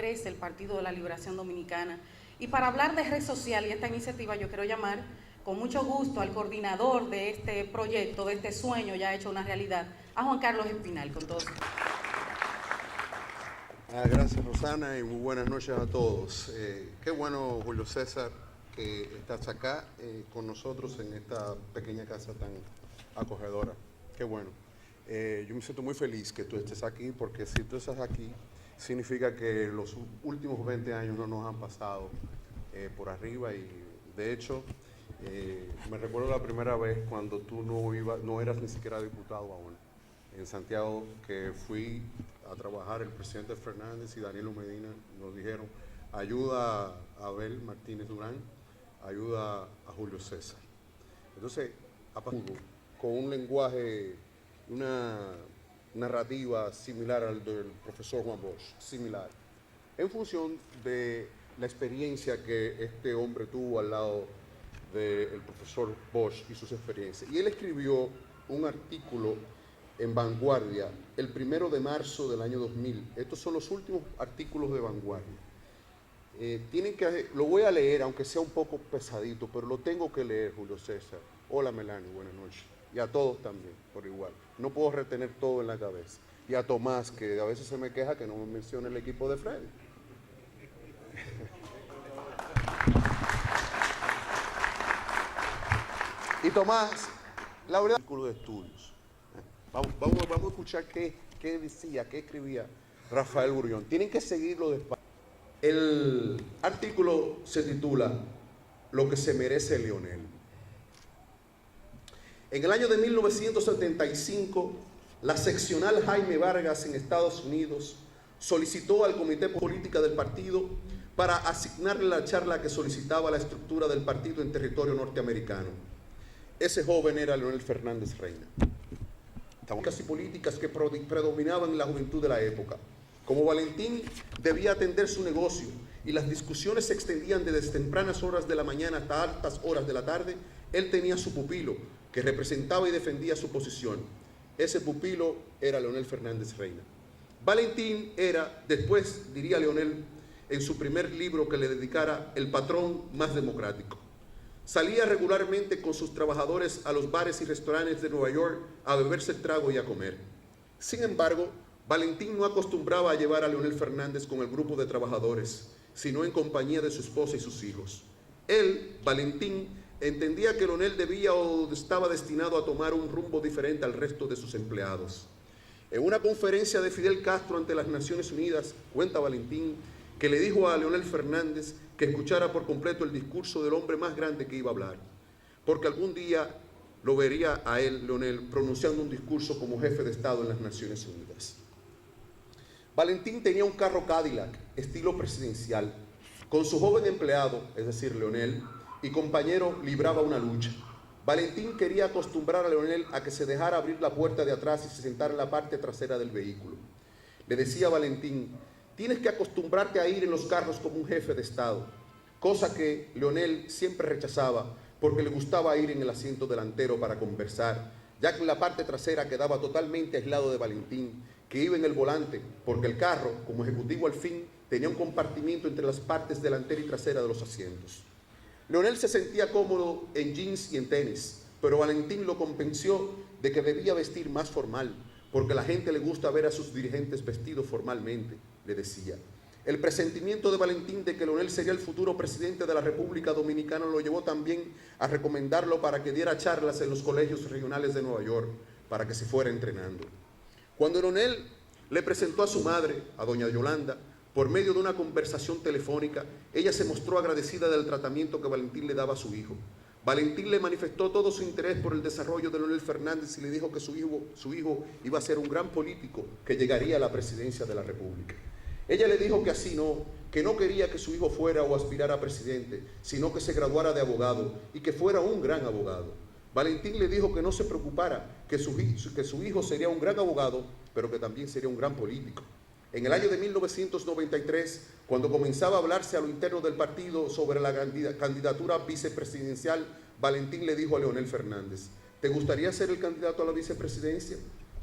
crece el Partido de la Liberación Dominicana. Y para hablar de red social y esta iniciativa, yo quiero llamar con mucho gusto al coordinador de este proyecto, de este sueño ya hecho una realidad, a Juan Carlos Espinal, con todos. Gracias, Rosana, y muy buenas noches a todos. Qué bueno, Julio César, que estás acá con nosotros en esta pequeña casa tan acogedora. Qué bueno. Yo me siento muy feliz que tú estés aquí, porque si tú estás aquí, significa que los últimos 20 años no nos han pasado por arriba, y de hecho, me recuerdo la primera vez cuando tú no eras ni siquiera diputado aún, en Santiago, que fui a trabajar, el presidente Fernández y Danilo Medina nos dijeron: ayuda a Abel Martínez Durán, ayuda a Julio César. Entonces, con un lenguaje, una narrativa similar al del profesor Juan Bosch, similar, en función de la experiencia que este hombre tuvo al lado del profesor Bosch y sus experiencias. Y él escribió un artículo en Vanguardia el 1 de marzo del año 2000. Estos son los últimos artículos de Vanguardia. Lo voy a leer, aunque sea un poco pesadito, pero lo tengo que leer, Julio César. Hola, Melanie, buenas noches. Y a todos también, por igual. No puedo retener todo en la cabeza. Y a Tomás, que a veces se me queja que no me mencione el equipo de Freddy. Y Tomás, la verdad, artículo de estudios. Vamos a escuchar qué decía, qué escribía Rafael Gurrión. Tienen que seguirlo despacio. El artículo se titula Lo que se merece Leonel. En el año de 1975, la seccional Jaime Vargas en Estados Unidos solicitó al Comité Política del partido para asignarle la charla que solicitaba la estructura del partido en territorio norteamericano. Ese joven era Leonel Fernández Reina. Y políticas que predominaban en la juventud de la época. Como Valentín debía atender su negocio y las discusiones se extendían desde tempranas horas de la mañana hasta altas horas de la tarde, él tenía su pupilo que representaba y defendía su posición. Ese pupilo era Leonel Fernández Reina. Valentín era, después diría Leonel en su primer libro que le dedicara, el patrón más democrático. Salía regularmente con sus trabajadores a los bares y restaurantes de Nueva York a beberse el trago y a comer. Sin embargo, Valentín no acostumbraba a llevar a Leonel Fernández con el grupo de trabajadores, sino en compañía de su esposa y sus hijos. Él, Valentín, entendía que Leonel debía o estaba destinado a tomar un rumbo diferente al resto de sus empleados. En una conferencia de Fidel Castro ante las Naciones Unidas, cuenta Valentín, que le dijo a Leonel Fernández que escuchara por completo el discurso del hombre más grande que iba a hablar, porque algún día lo vería a él, Leonel, pronunciando un discurso como jefe de Estado en las Naciones Unidas. Valentín tenía un carro Cadillac, estilo presidencial. Con su joven empleado, es decir, Leonel, y compañero, libraba una lucha. Valentín quería acostumbrar a Leonel a que se dejara abrir la puerta de atrás y se sentara en la parte trasera del vehículo. Le decía a Valentín: tienes que acostumbrarte a ir en los carros como un jefe de Estado, cosa que Leonel siempre rechazaba porque le gustaba ir en el asiento delantero para conversar, ya que en la parte trasera quedaba totalmente aislado de Valentín, que iba en el volante, porque el carro, como ejecutivo al fin, tenía un compartimiento entre las partes delantera y trasera de los asientos. Leonel se sentía cómodo en jeans y en tenis, pero Valentín lo convenció de que debía vestir más formal, porque a la gente le gusta ver a sus dirigentes vestidos formalmente, le decía. El presentimiento de Valentín de que Leonel sería el futuro presidente de la República Dominicana lo llevó también a recomendarlo para que diera charlas en los colegios regionales de Nueva York, para que se fuera entrenando. Cuando Leonel le presentó a su madre, a doña Yolanda, por medio de una conversación telefónica, ella se mostró agradecida del tratamiento que Valentín le daba a su hijo. Valentín le manifestó todo su interés por el desarrollo de Leonel Fernández y le dijo que su hijo iba a ser un gran político que llegaría a la presidencia de la República. Ella le dijo que así no, que no quería que su hijo fuera o aspirara a presidente, sino que se graduara de abogado y que fuera un gran abogado. Valentín le dijo que no se preocupara, que su hijo sería un gran abogado, pero que también sería un gran político. En el año de 1993, cuando comenzaba a hablarse a lo interno del partido sobre la candidatura vicepresidencial, Valentín le dijo a Leonel Fernández: ¿te gustaría ser el candidato a la vicepresidencia?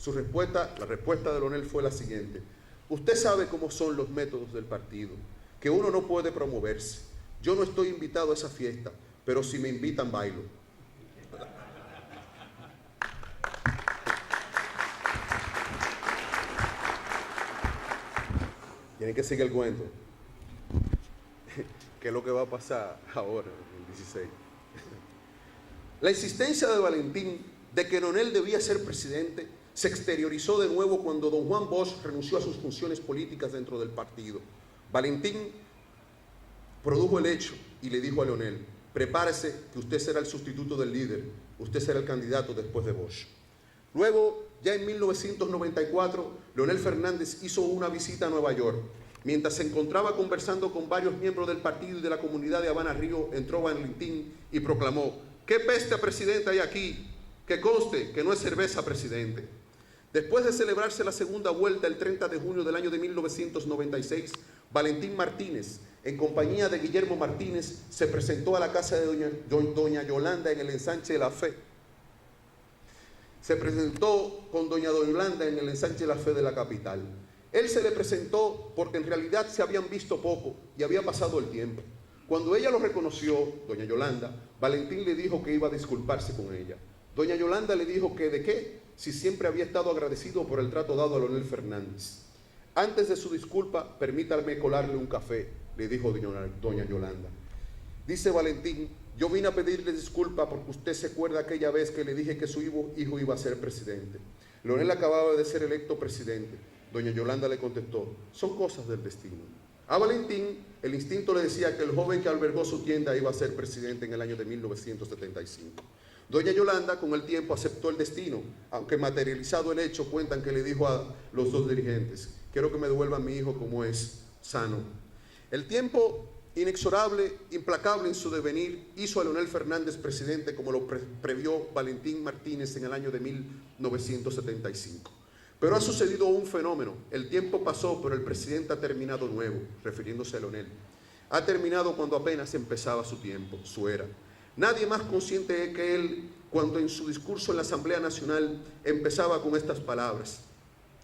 La respuesta de Leonel fue la siguiente: Usted sabe cómo son los métodos del partido, que uno no puede promoverse. Yo no estoy invitado a esa fiesta, pero si me invitan, bailo. Tienen que seguir el cuento. ¿Qué es lo que va a pasar ahora, el 16? La insistencia de Valentín de que Leonel debía ser presidente se exteriorizó de nuevo cuando don Juan Bosch renunció a sus funciones políticas dentro del partido. Valentín produjo el hecho y le dijo a Leonel: prepárese que usted será el sustituto del líder, usted será el candidato después de Bosch. Luego, ya en 1994, Leonel Fernández hizo una visita a Nueva York. Mientras se encontraba conversando con varios miembros del partido y de la comunidad de Habana Río, entró Valentín y proclamó: ¿qué peste presidente hay aquí? Que conste que no es cerveza, presidente. Después de celebrarse la segunda vuelta el 30 de junio del año de 1996, Valentín Martínez, en compañía de Guillermo Martínez, se presentó a la casa de doña Yolanda en el Ensanche de la Fe. Se presentó con doña Yolanda en el Ensanche de la Fe de la capital. Él se le presentó porque en realidad se habían visto poco y había pasado el tiempo. Cuando ella lo reconoció, doña Yolanda, Valentín le dijo que iba a disculparse con ella. Doña Yolanda le dijo que de qué, si siempre había estado agradecido por el trato dado a Leonel Fernández. Antes de su disculpa, permítame colarle un café, le dijo doña Yolanda. Dice Valentín: yo vine a pedirle disculpa porque usted se acuerda aquella vez que le dije que su hijo iba a ser presidente. Leonel acababa de ser electo presidente. Doña Yolanda le contestó: son cosas del destino. A Valentín, el instinto le decía que el joven que albergó su tienda iba a ser presidente en el año de 1975. Doña Yolanda, con el tiempo, aceptó el destino, aunque materializado el hecho, cuentan que le dijo a los dos dirigentes: quiero que me devuelvan mi hijo como es, sano. El tiempo, inexorable, implacable en su devenir, hizo a Leonel Fernández presidente como lo previó Valentín Martínez en el año de 1975. Pero ha sucedido un fenómeno. El tiempo pasó, pero el presidente ha terminado nuevo, refiriéndose a Leonel. Ha terminado cuando apenas empezaba su tiempo, su era. Nadie más consciente que él, cuando en su discurso en la Asamblea Nacional empezaba con estas palabras: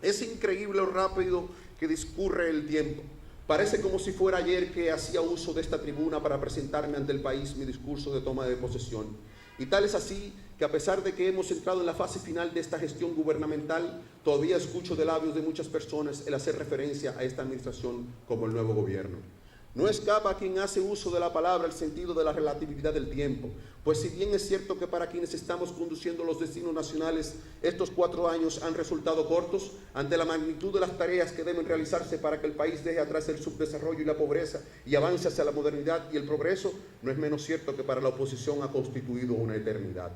es increíble lo rápido que discurre el tiempo. Parece como si fuera ayer que hacía uso de esta tribuna para presentarme ante el país mi discurso de toma de posesión. Y tal es así que, a pesar de que hemos entrado en la fase final de esta gestión gubernamental, todavía escucho de labios de muchas personas el hacer referencia a esta administración como el nuevo gobierno. No escapa a quien hace uso de la palabra el sentido de la relatividad del tiempo, pues si bien es cierto que para quienes estamos conduciendo los destinos nacionales, estos 4 años han resultado cortos, ante la magnitud de las tareas que deben realizarse para que el país deje atrás el subdesarrollo y la pobreza y avance hacia la modernidad y el progreso, no es menos cierto que para la oposición ha constituido una eternidad.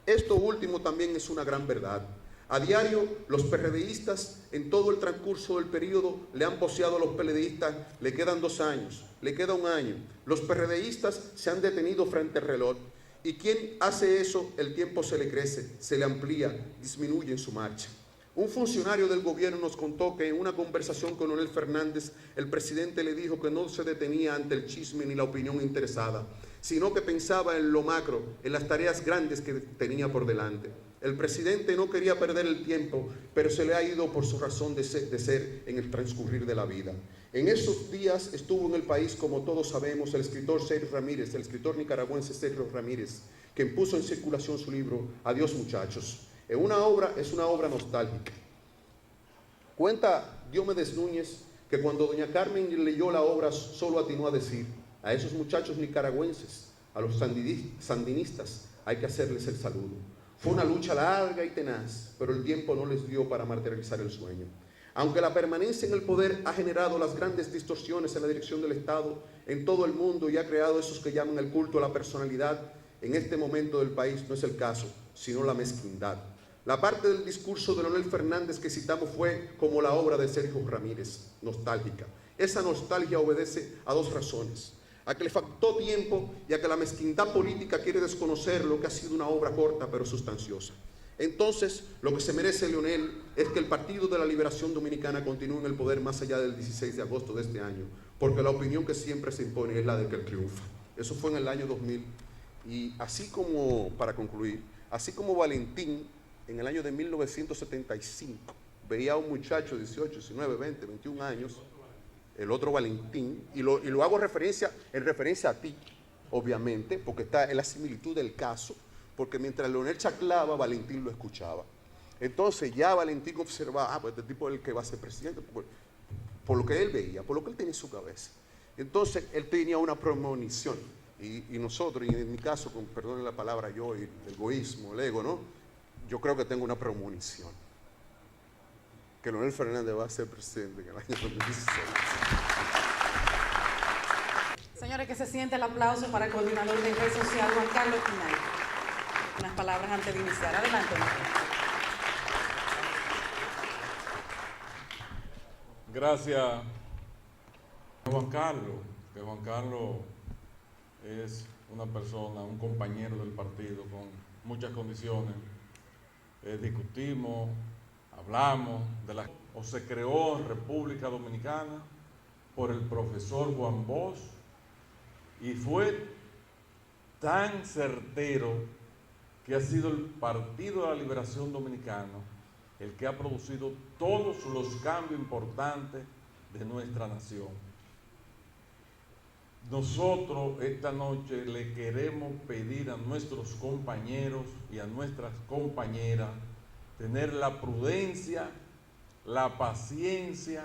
Esto último también es una gran verdad. A diario, los PRDistas, en todo el transcurso del periodo, le han voceado a los PLDistas: le quedan 2 años, le queda 1 año. Los PRDistas se han detenido frente al reloj. Y quien hace eso, el tiempo se le crece, se le amplía, disminuye en su marcha. Un funcionario del gobierno nos contó que en una conversación con Leonel Fernández, el presidente le dijo que no se detenía ante el chisme ni la opinión interesada, sino que pensaba en lo macro, en las tareas grandes que tenía por delante. El presidente no quería perder el tiempo, pero se le ha ido por su razón de ser en el transcurrir de la vida. En esos días estuvo en el país, como todos sabemos, el escritor Sergio Ramírez, el escritor nicaragüense Sergio Ramírez, quien puso en circulación su libro Adiós, muchachos. Es una obra nostálgica. Cuenta Diomedes Núñez que cuando doña Carmen leyó la obra solo atinó a decir: a esos muchachos nicaragüenses, a los sandinistas, hay que hacerles el saludo. Fue una lucha larga y tenaz, pero el tiempo no les dio para materializar el sueño. Aunque la permanencia en el poder ha generado las grandes distorsiones en la dirección del Estado en todo el mundo y ha creado esos que llaman el culto a la personalidad, en este momento del país no es el caso, sino la mezquindad. La parte del discurso de Leonel Fernández que citamos fue, como la obra de Sergio Ramírez, nostálgica. Esa nostalgia obedece a 2 razones: a que le faltó tiempo y a que la mezquindad política quiere desconocer lo que ha sido una obra corta pero sustanciosa. Entonces, lo que se merece Leonel es que el Partido de la Liberación Dominicana continúe en el poder más allá del 16 de agosto de este año, porque la opinión que siempre se impone es la de que él triunfa. Eso fue en el año 2000. Y así como, para concluir, así como Valentín, en el año de 1975, veía a un muchacho de 18, 19, 20, 21 años, el otro Valentín, y lo hago en referencia a ti, obviamente, porque está en la similitud del caso, porque mientras Leonel chaclaba, Valentín lo escuchaba. Entonces ya Valentín observaba, pues este tipo es el que va a ser presidente, por lo que él veía, por lo que él tenía en su cabeza. Entonces él tenía una premonición, y nosotros, y en mi caso, con perdón la palabra yo, y el egoísmo, el ego, ¿no? Yo creo que tengo una premonición, que Leonel Fernández va a ser presidente en el año 2016. Señores, que se siente el aplauso para el coordinador de red social, Juan Carlos Espinal. Unas palabras antes de iniciar. Adelante. Gracias, Juan Carlos, que Juan Carlos es una persona, un compañero del partido con muchas condiciones. Discutimos, hablamos o se creó en República Dominicana por el profesor Juan Bosch y fue tan certero que ha sido el Partido de la Liberación Dominicana el que ha producido todos los cambios importantes de nuestra nación. Nosotros esta noche le queremos pedir a nuestros compañeros y a nuestras compañeras tener la prudencia, la paciencia,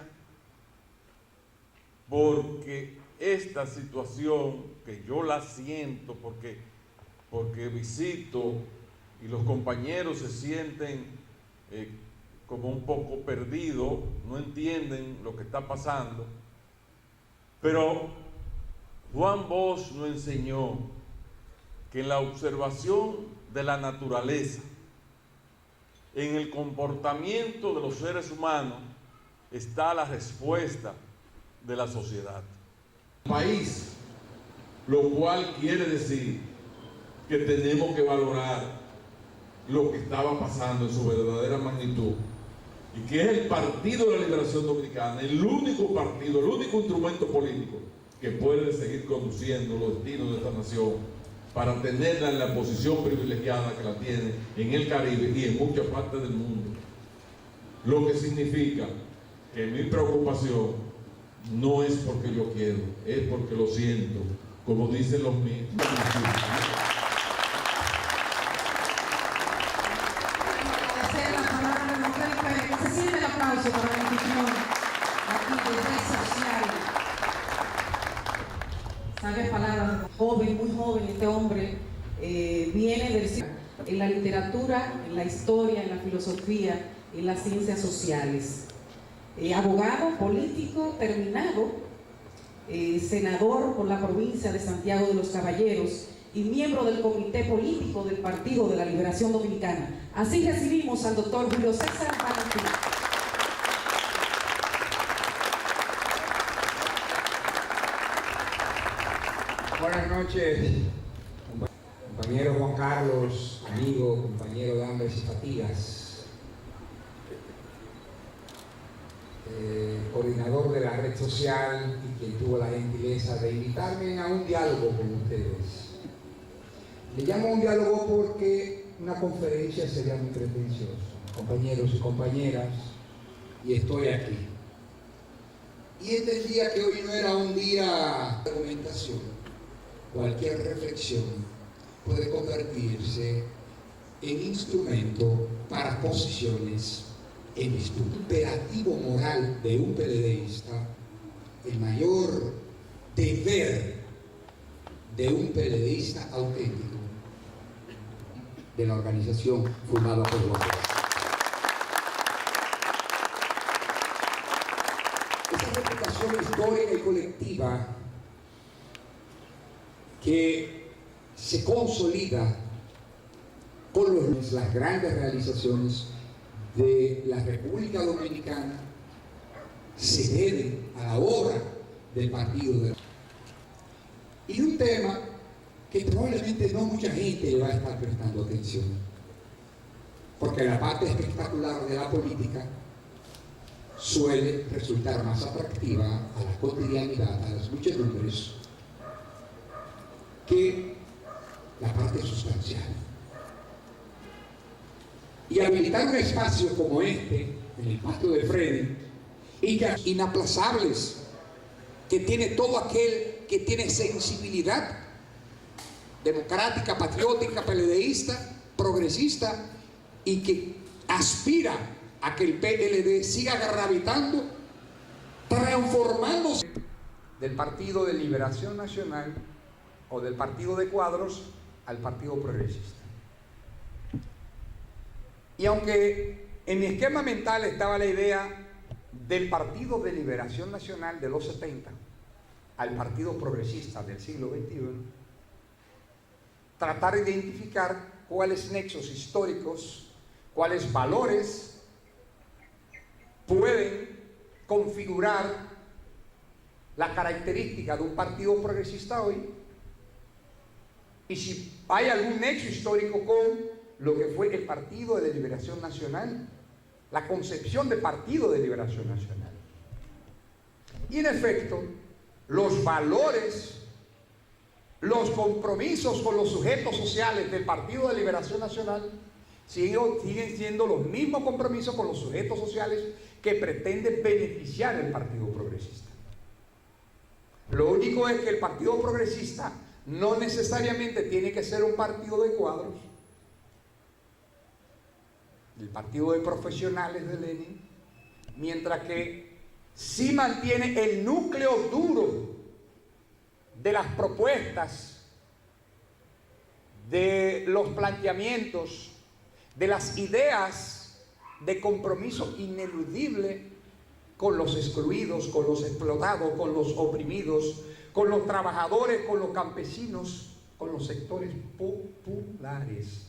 porque esta situación que yo la siento, porque visito y los compañeros se sienten como un poco perdidos, no entienden lo que está pasando, pero Juan Bosch nos enseñó que en la observación de la naturaleza, en el comportamiento de los seres humanos, está la respuesta de la sociedad. País, lo cual quiere decir que tenemos que valorar lo que estaba pasando en su verdadera magnitud, y que es el Partido de la Liberación Dominicana, el único partido, el único instrumento político que puede seguir conduciendo los destinos de esta nación para tenerla en la posición privilegiada que la tiene en el Caribe y en muchas partes del mundo. Lo que significa que mi preocupación no es porque yo quiero, es porque lo siento, como dicen los mismos. Se siente el aplauso para la institución aquí de red social. Sabe palabras, joven, muy joven, este hombre viene en la literatura, en la historia, en la filosofía, en las ciencias sociales. Abogado, político, terminado, senador por la provincia de Santiago de los Caballeros y miembro del Comité Político del Partido de la Liberación Dominicana. Así recibimos al doctor Julio César Valentín. Buenas noches, compañero Juan Carlos, amigo, compañero de Hambres y Fatigas, coordinador de la red social y quien tuvo la gentileza de invitarme a un diálogo con ustedes. Le llamo un diálogo porque una conferencia sería muy pretenciosa, compañeros y compañeras, y estoy aquí. Y entendía que hoy no era un día de argumentación. Cualquier reflexión puede convertirse en instrumento para posiciones en el imperativo moral de un PLDista, el mayor deber de un PLDista auténtico de la organización formada por Juan Bosch. Esa reputación histórica y colectiva que se consolida con las grandes realizaciones de la República Dominicana se deben a la obra del partido y un tema que probablemente no mucha gente le va a estar prestando atención, porque la parte espectacular de la política suele resultar más atractiva a la cotidianidad, a las muchedumbres, que la parte sustancial. Y habilitar un espacio como este, en el patio de Freddy, y que inaplazables, que tiene todo aquel que tiene sensibilidad democrática, patriótica, peledeísta, progresista, y que aspira a que el PLD siga gravitando, transformándose del Partido de Liberación Nacional o del Partido de Cuadros al Partido Progresista. Y aunque en mi esquema mental estaba la idea del Partido de Liberación Nacional de los 70 al Partido Progresista del siglo XXI, tratar de identificar cuáles nexos históricos, cuáles valores pueden configurar la característica de un partido progresista hoy, y si hay algún nexo histórico con lo que fue el Partido de Liberación Nacional, la concepción de Partido de Liberación Nacional. Y en efecto, los valores, los compromisos con los sujetos sociales del Partido de Liberación Nacional siguen siendo los mismos compromisos con los sujetos sociales que pretenden beneficiar el Partido Progresista. Lo único es que el Partido Progresista no necesariamente tiene que ser un partido de cuadros. El Partido de Profesionales de Lenin, mientras que sí mantiene el núcleo duro de las propuestas, de los planteamientos, de las ideas de compromiso ineludible con los excluidos, con los explotados, con los oprimidos, con los trabajadores, con los campesinos, con los sectores populares.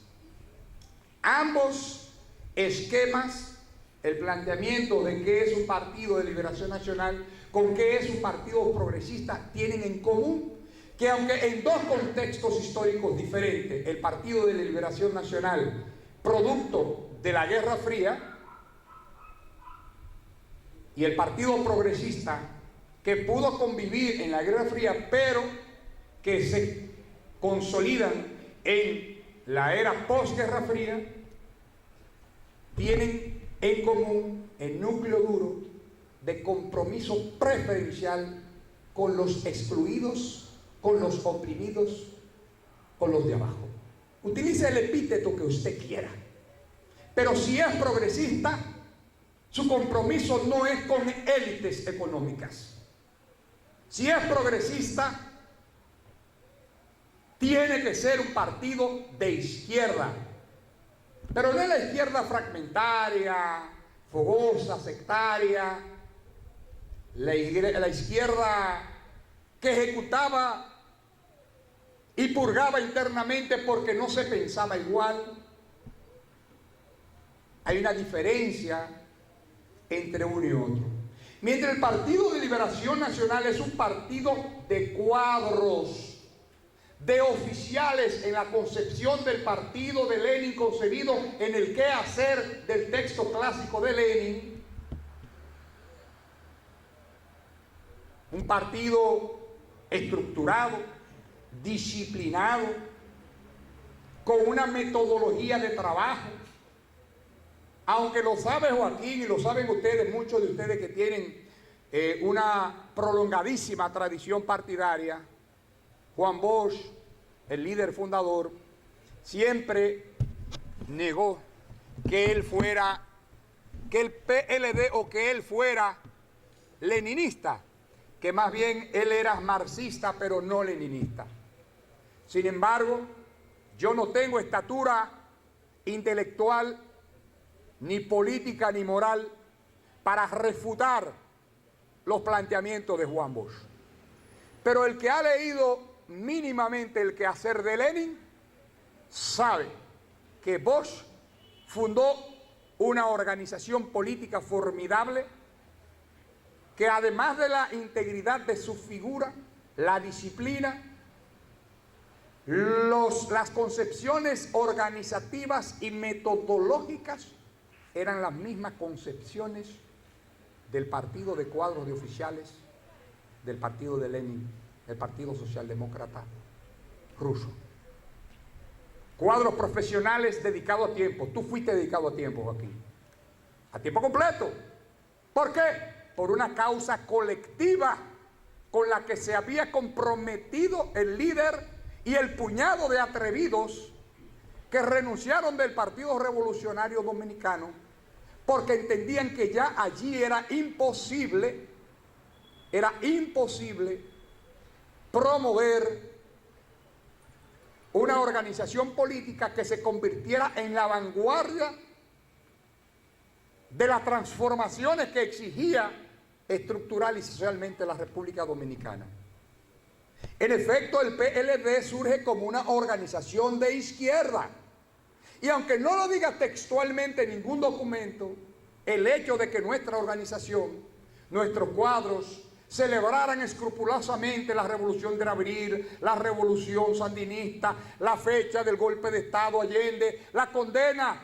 Ambos esquemas, el planteamiento de qué es un Partido de Liberación Nacional con qué es un partido progresista, tienen en común que aunque en dos contextos históricos diferentes, el Partido de la Liberación Nacional, producto de la Guerra Fría, y el Partido Progresista, que pudo convivir en la Guerra Fría, pero que se consolidan en la era posguerra fría, tienen en común el núcleo duro de compromiso preferencial con los excluidos, con los oprimidos, con los de abajo. Utilice el epíteto que usted quiera, pero si es progresista, su compromiso no es con élites económicas. Si es progresista, tiene que ser un partido de izquierda, pero no es la izquierda fragmentaria, fogosa, sectaria, la izquierda que ejecutaba y purgaba internamente porque no se pensaba igual. Hay una diferencia entre uno y otro. Mientras el Partido de Liberación Nacional es un partido de cuadros, de oficiales en la concepción del partido de Lenin, concebido en el quehacer del texto clásico de Lenin, un partido estructurado, disciplinado, con una metodología de trabajo. Aunque lo sabe Joaquín y lo saben ustedes, muchos de ustedes que tienen una prolongadísima tradición partidaria, Juan Bosch, el líder fundador, siempre negó que él fuera, que el PLD o que él fuera leninista, que más bien él era marxista pero no leninista. Sin embargo, yo no tengo estatura intelectual, ni política ni moral para refutar los planteamientos de Juan Bosch. Pero el que ha leído mínimamente el quehacer de Lenin sabe que Bosch fundó una organización política formidable que, además de la integridad de su figura, la disciplina, las concepciones organizativas y metodológicas eran las mismas concepciones del partido de cuadros de oficiales, del partido de Lenin, el Partido Socialdemócrata ruso. Cuadros profesionales dedicados a tiempo. Tú fuiste dedicado a tiempo, Joaquín. a tiempo completo. ¿Por qué? Por una causa colectiva con la que se había comprometido el líder y el puñado de atrevidos que renunciaron del Partido Revolucionario Dominicano porque entendían que ya allí era imposible promover una organización política que se convirtiera en la vanguardia de las transformaciones que exigía estructural y socialmente la República Dominicana. En efecto, el PLD surge como una organización de izquierda. Y aunque no lo diga textualmente en ningún documento, el hecho de que nuestra organización, nuestros cuadros, celebraran escrupulosamente la Revolución de Abril, la Revolución Sandinista, la fecha del golpe de Estado Allende, la condena